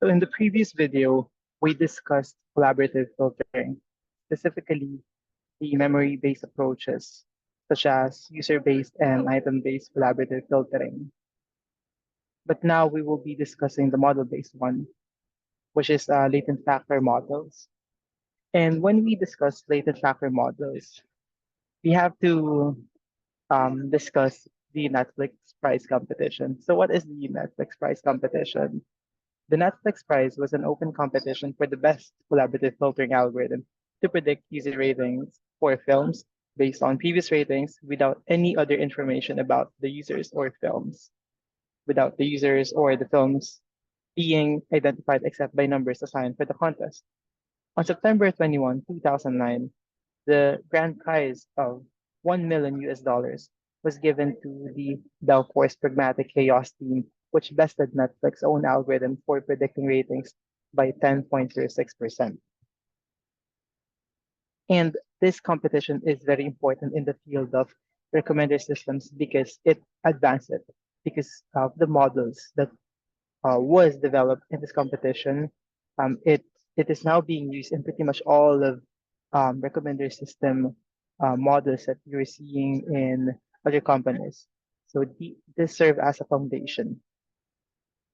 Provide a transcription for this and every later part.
So in the previous video, we discussed collaborative filtering, specifically the memory-based approaches, such as user-based and item-based collaborative filtering. But now we will be discussing the model-based one, which is latent factor models. And when we discuss latent factor models, we have to discuss the Netflix prize competition. So what is the Netflix prize competition? The Netflix prize was an open competition for the best collaborative filtering algorithm to predict user ratings for films based on previous ratings without any other information about the users or films, without the users or the films being identified except by numbers assigned for the contest. On September 21, 2009, the grand prize of 1 million US dollars was given to the Belcour's Pragmatic Chaos team, which bested Netflix's own algorithm for predicting ratings by 10.06%. And this competition is very important in the field of recommender systems because it advanced it, because of the models that was developed in this competition. It is now being used in pretty much all of recommender system models that you're seeing in other companies. So this serve as a foundation,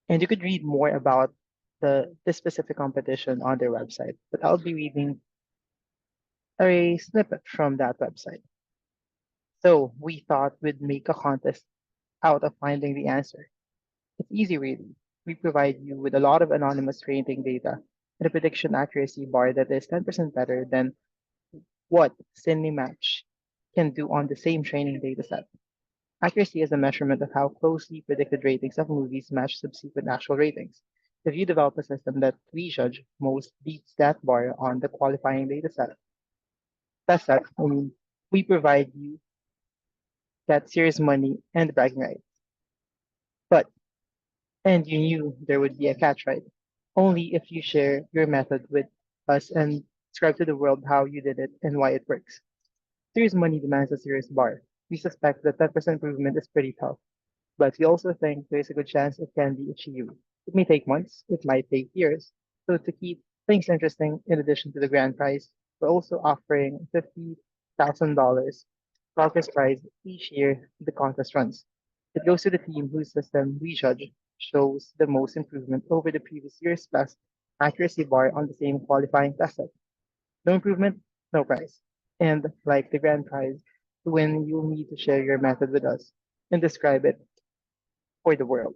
and you could read more about the this specific competition on their website. But I'll be reading a snippet from that website. So we thought we'd make a contest out of finding the answer. It's easy, really. We provide you with a lot of anonymous rating data and a prediction accuracy bar that is 10% better than what CineMatch can do on the same training dataset. Accuracy is a measurement of how closely predicted ratings of movies match subsequent actual ratings. If you develop a system that we judge most beats that bar on the qualifying dataset, we provide you that serious money and bragging rights. But and you knew there would be a catch, right? Only if you share your method with us and describe to the world how you did it and why it works. Serious money demands a serious bar. We suspect that 10% improvement is pretty tough, but we also think there's a good chance it can be achieved. It may take months, it might take years. So to keep things interesting, in addition to the grand prize, we're also offering $50,000 contest prize each year the contest runs. It goes to the team whose system we judge shows the most improvement over the previous year's best accuracy bar on the same qualifying test set. No improvement, no prize. And like the grand prize, to win, you'll need to share your method with us and describe it for the world.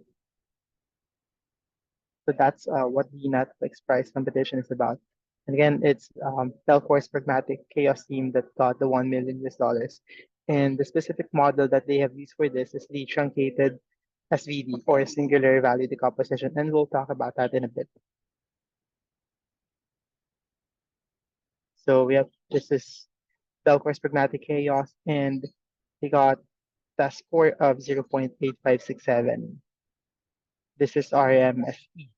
So that's what the Netflix prize competition is about. And again, it's Telcor's Pragmatic Chaos team that got the 1 million US dollars. And the specific model that they have used for this is the truncated SVD or singular value decomposition. And we'll talk about that in a bit. So we have this is Belcour's Pragmatic Chaos, and they got the score of 0.8567. This is RMSE.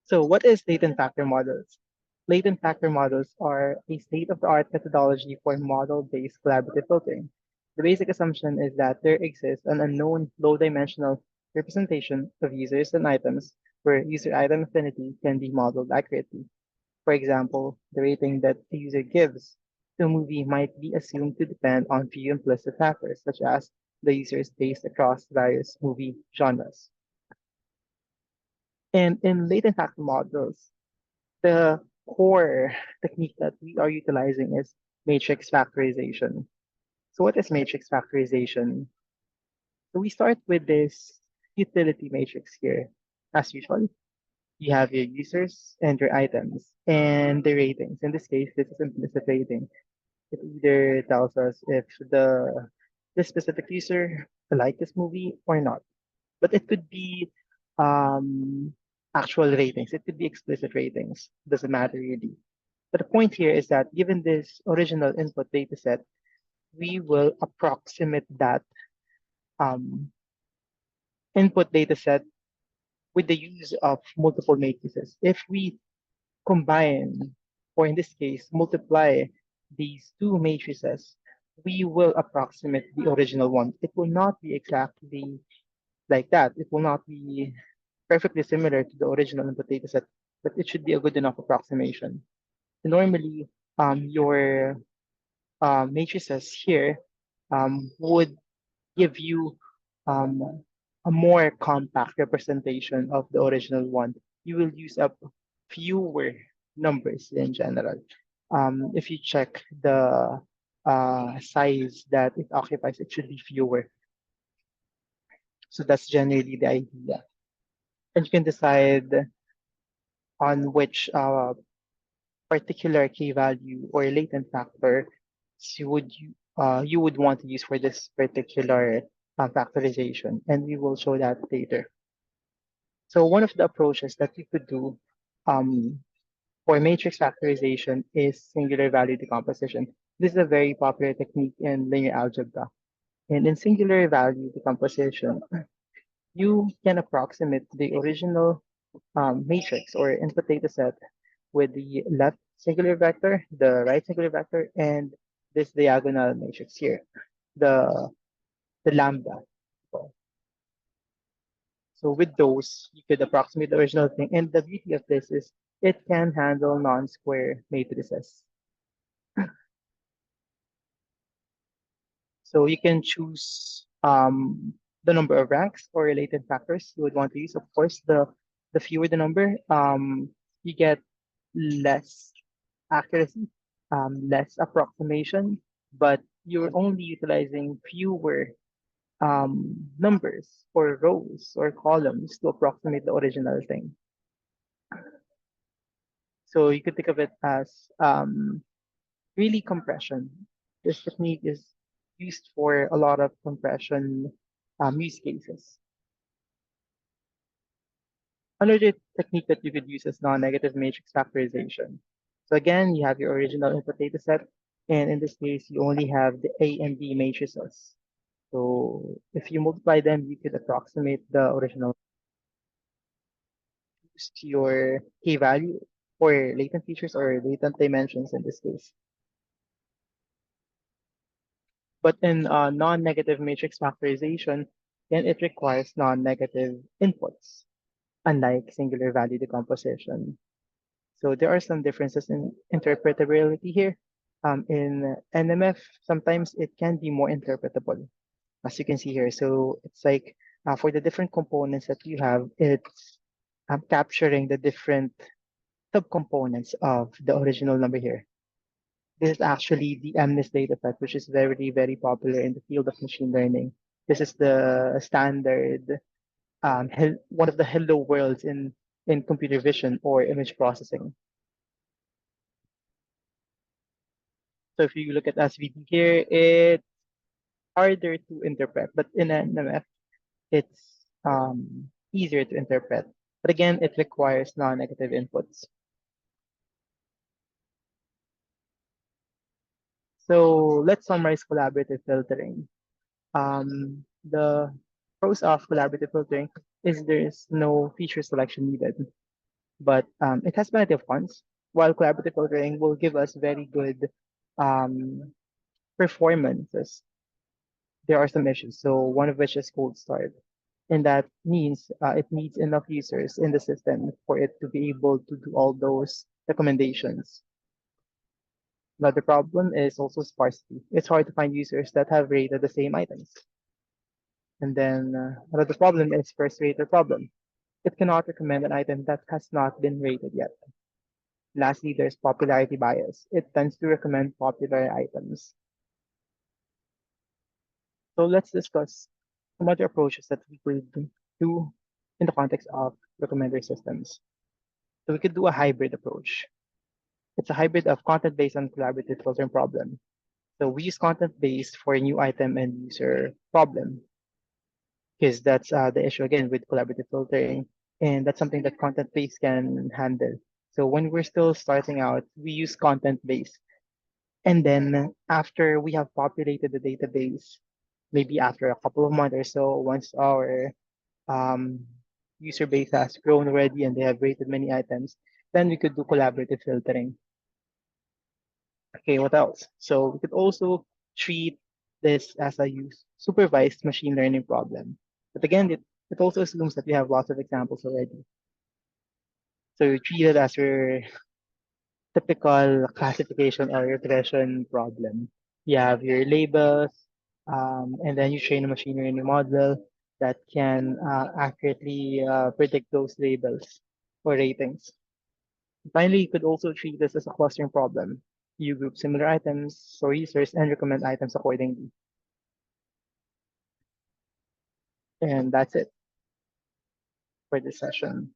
So what is latent factor models? Latent factor models are a state-of-the-art methodology for model-based collaborative filtering. The basic assumption is that there exists an unknown low-dimensional representation of users and items where user item affinity can be modeled accurately. For example, the rating that the user gives to a movie might be assumed to depend on few implicit factors, such as the user's taste across various movie genres. And in latent factor models, the core technique that we are utilizing is matrix factorization. So what is matrix factorization? So we start with this utility matrix here. As usual, you have your users and your items and the ratings. In this case, this is implicit rating. It either tells us if this specific user liked this movie or not. But it could be um, actual ratings. It could be explicit ratings. Doesn't matter really. But the point here is that given this original input data set, we will approximate that um, input data set with the use of multiple matrices. If we combine, or in this case, multiply these two matrices, we will approximate the original one. It will not be exactly like that. It will not be perfectly similar to the original input data set, but it should be a good enough approximation. Normally, your matrices here would give you um, a more compact representation of the original one. You will use up fewer numbers in general. If you check the size that it occupies, it should be fewer. So that's generally the idea. And you can decide on which particular key value or latent factor you would want to use for this particular factorization, and we will show that later. So one of the approaches that you could do um, for matrix factorization is singular value decomposition. This is a very popular technique in linear algebra. And in singular value decomposition, you can approximate the original matrix or input data set with the left singular vector, the right singular vector, and this diagonal matrix here, the the lambda. So with those, you could approximate the original thing. And the beauty of this is it can handle non-square matrices. So you can choose the number of ranks or related factors you would want to use. Of course, the fewer the number, you get less accuracy, less approximation, but you're only utilizing fewer numbers or rows or columns to approximate the original thing. So you could think of it as really compression. This technique is used for a lot of compression use cases. Another technique that you could use is non-negative matrix factorization. So again, you have your original input data set, and in this case, you only have the A and B matrices. So if you multiply them, you could approximate the original to your K value or latent features or latent dimensions in this case. But in non-negative matrix factorization, then it requires non-negative inputs, unlike singular value decomposition. So there are some differences in interpretability here. In NMF, sometimes it can be more interpretable, as you can see here. So it's like for the different components that you have, it's capturing the different subcomponents of the original number here. This is actually the MNIST dataset, which is very, very popular in the field of machine learning. This is the standard, one of the hello worlds in computer vision or image processing. So if you look at SVD here, it's harder to interpret, but in NMF, it's easier to interpret. But again, it requires non-negative inputs. So let's summarize collaborative filtering. The pros of collaborative filtering is there's no feature selection needed, but it has plenty of cons. While collaborative filtering will give us very good um, performances, there are some issues. So one of which is cold start, and that means it needs enough users in the system for it to be able to do all those recommendations. Another problem is also sparsity. It's hard to find users that have rated the same items. And then another problem is first rater problem. It cannot recommend an item that has not been rated yet. Lastly, there's popularity bias. It tends to recommend popular items. So let's discuss some other approaches that we could do in the context of recommender systems. So we could do a hybrid approach. It's a hybrid of content-based and collaborative filtering problem. So we use content-based for new item and user problem, because that's the issue again with collaborative filtering, and that's something that content-based can handle. So when we're still starting out, we use content-based. And then after we have populated the database, maybe after a couple of months or so, once our um, user base has grown already and they have rated many items, then we could do collaborative filtering. Okay, what else? So we could also treat this as a supervised machine learning problem. But again, it also assumes that we have lots of examples already. So you treat it as your typical classification or regression problem. You have your labels, and then you train a machine learning model that can accurately predict those labels or ratings. Finally, you could also treat this as a clustering problem. You group similar items or users and recommend items accordingly. And that's it for this session.